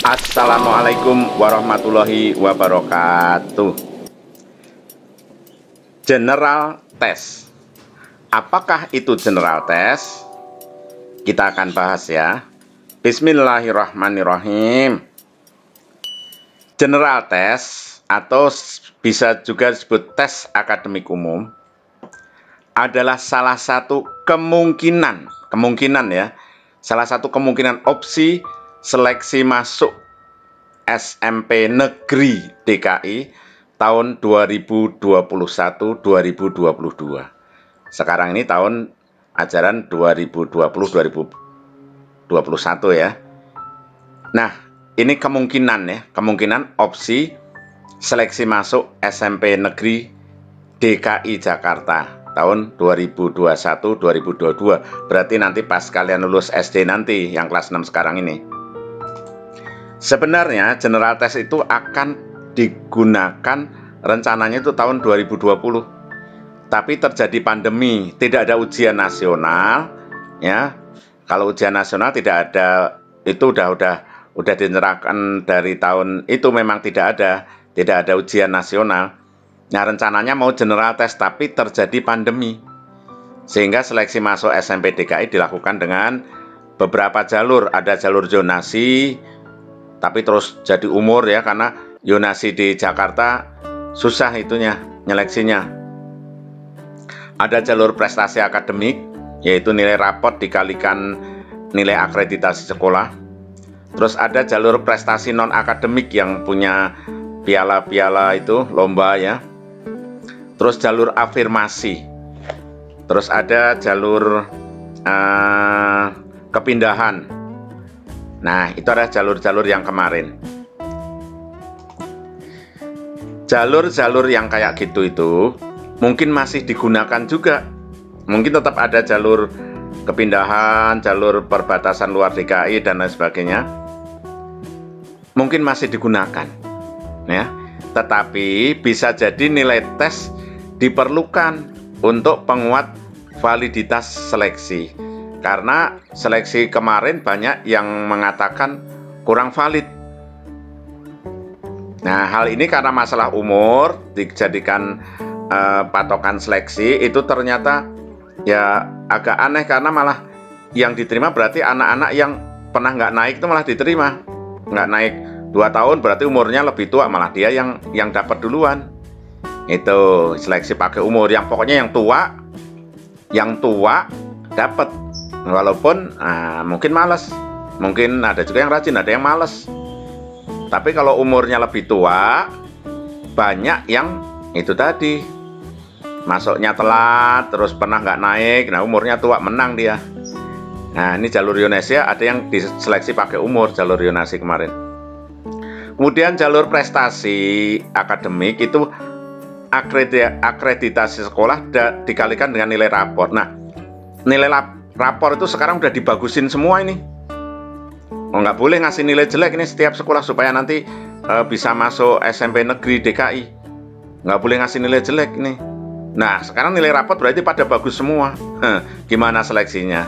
Assalamualaikum warahmatullahi wabarakatuh. General test. Apakah itu general test? Kita akan bahas ya. Bismillahirrahmanirrahim. General test atau bisa juga disebut tes akademik umum adalah salah satu kemungkinan ya. Salah satu kemungkinan opsi seleksi masuk SMP Negeri DKI tahun 2021-2022. Sekarang ini tahun ajaran 2020-2021 ya. Nah, ini kemungkinan opsi seleksi masuk SMP Negeri DKI Jakarta tahun 2021-2022. Berarti nanti pas kalian lulus SD nanti yang kelas 6 sekarang ini. Sebenarnya general test itu akan digunakan rencananya itu tahun 2020. Tapi terjadi pandemi, tidak ada ujian nasional ya. Kalau ujian nasional tidak ada, itu udah dinyerahkan dari tahun itu, memang tidak ada ujian nasional. Nah, rencananya mau general test tapi terjadi pandemi. Sehingga seleksi masuk SMP DKI dilakukan dengan beberapa jalur. Ada jalur zonasi, tapi terus jadi umur ya, karena zonasi di Jakarta susah itunya nyeleksinya. Ada jalur prestasi akademik, yaitu nilai rapot dikalikan nilai akreditasi sekolah. Terus ada jalur prestasi non akademik yang punya piala-piala itu, lomba ya. Terus jalur afirmasi. Terus ada jalur kepindahan. Nah, itu adalah jalur-jalur yang kemarin. Jalur-jalur yang kayak gitu itu mungkin masih digunakan juga. Mungkin tetap ada jalur kepindahan, jalur perbatasan luar DKI dan lain sebagainya. Mungkin masih digunakan. Ya. Tetapi bisa jadi nilai tes diperlukan untuk penguat validitas seleksi. Karena seleksi kemarin banyak yang mengatakan kurang valid. Nah, hal ini karena masalah umur dijadikan patokan seleksi, itu ternyata ya agak aneh, karena malah yang diterima berarti anak-anak yang pernah nggak naik itu malah diterima. Nggak naik 2 tahun berarti umurnya lebih tua, malah dia yang dapat duluan. Itu seleksi pakai umur, yang pokoknya yang tua dapat. Walaupun mungkin malas, mungkin ada juga yang rajin, ada yang malas. Tapi kalau umurnya lebih tua, banyak yang itu tadi masuknya telat, terus pernah nggak naik. Nah, umurnya tua, menang dia. Nah, ini jalur Yonesia ada yang diseleksi pakai umur, jalur Yonasi kemarin. Kemudian jalur prestasi akademik itu akreditasi sekolah dikalikan dengan nilai rapor. Nah, nilai rapor itu sekarang udah dibagusin semua ini. Nggak boleh ngasih nilai jelek ini setiap sekolah supaya nanti bisa masuk SMP Negeri DKI. Nggak boleh ngasih nilai jelek ini. Nah, sekarang nilai rapor berarti pada bagus semua. Gimana seleksinya?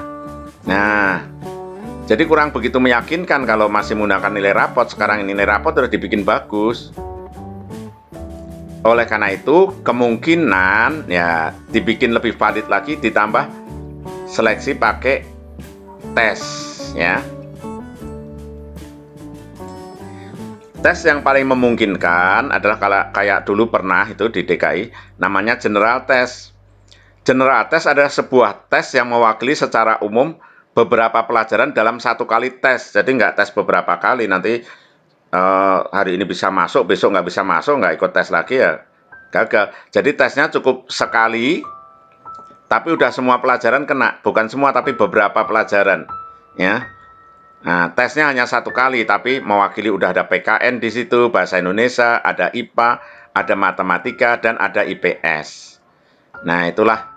Nah, jadi kurang begitu meyakinkan kalau masih menggunakan nilai rapor. Sekarang ini nilai rapor sudah dibikin bagus. Oleh karena itu, kemungkinan ya dibikin lebih valid lagi, ditambah seleksi pakai tes ya. Tes yang paling memungkinkan adalah kalau kayak dulu pernah itu di DKI, namanya general test. General test adalah sebuah tes yang mewakili secara umum beberapa pelajaran dalam satu kali tes. Jadi nggak tes beberapa kali, nanti hari ini bisa masuk, besok nggak bisa masuk, nggak ikut tes lagi ya gagal. Jadi tesnya cukup sekali, tapi udah semua pelajaran kena, bukan semua tapi beberapa pelajaran ya. Nah, tesnya hanya satu kali, tapi mewakili udah ada PKN di situ, bahasa Indonesia, ada IPA, ada matematika, dan ada IPS. Nah, itulah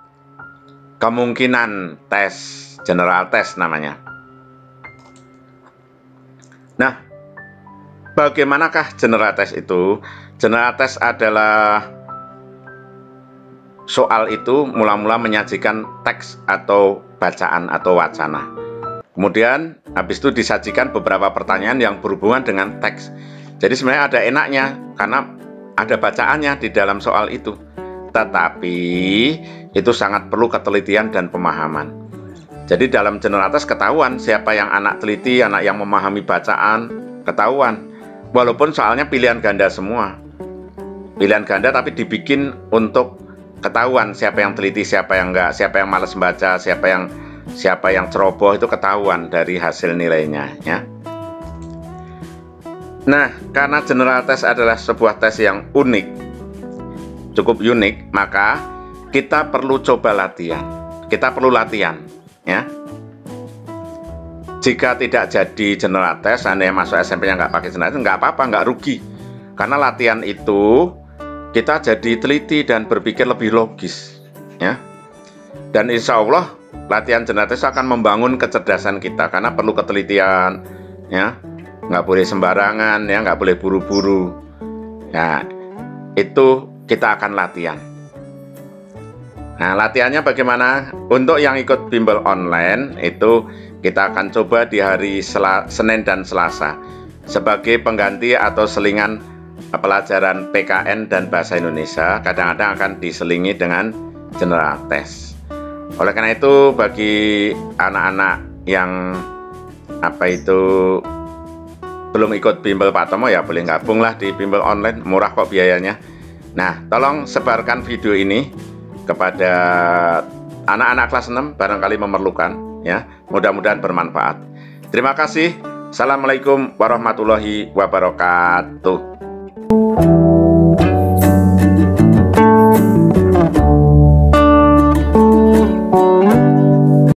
kemungkinan tes, general test namanya. Nah, bagaimanakah general test itu? General test adalah soal itu mula-mula menyajikan teks atau bacaan atau wacana. Kemudian habis itu disajikan beberapa pertanyaan yang berhubungan dengan teks. Jadi sebenarnya ada enaknya karena ada bacaannya di dalam soal itu. Tetapi itu sangat perlu ketelitian dan pemahaman. Jadi dalam general test ketahuan siapa yang anak teliti, anak yang memahami bacaan, ketahuan. Walaupun soalnya pilihan ganda semua. Pilihan ganda tapi dibikin untuk ketahuan siapa yang teliti, siapa yang enggak, siapa yang malas membaca, siapa yang ceroboh, itu ketahuan dari hasil nilainya ya. Nah, karena general test adalah sebuah tes yang unik, cukup unik, maka kita perlu coba latihan. Kita perlu latihan ya. Jika tidak jadi general test, anda yang masuk SMP yang nggak pakai general test, nggak apa-apa, nggak rugi. Karena latihan itu kita jadi teliti dan berpikir lebih logis ya. Dan insya Allah latihan general test akan membangun kecerdasan kita karena perlu ketelitian ya, nggak boleh sembarangan ya, nggak boleh buru-buru ya. Itu kita akan latihan. Nah, latihannya bagaimana? Untuk yang ikut bimbel online itu kita akan coba di hari Senin dan Selasa sebagai pengganti atau selingan pelajaran PKN dan Bahasa Indonesia. Kadang-kadang akan diselingi dengan general test. Oleh karena itu, bagi anak-anak yang belum ikut bimbel Pak Tomo ya boleh gabunglah di bimbel online, murah kok biayanya. Nah, tolong sebarkan video ini kepada anak-anak kelas 6 barangkali memerlukan ya. Mudah-mudahan bermanfaat. Terima kasih. Assalamualaikum warahmatullahi wabarakatuh.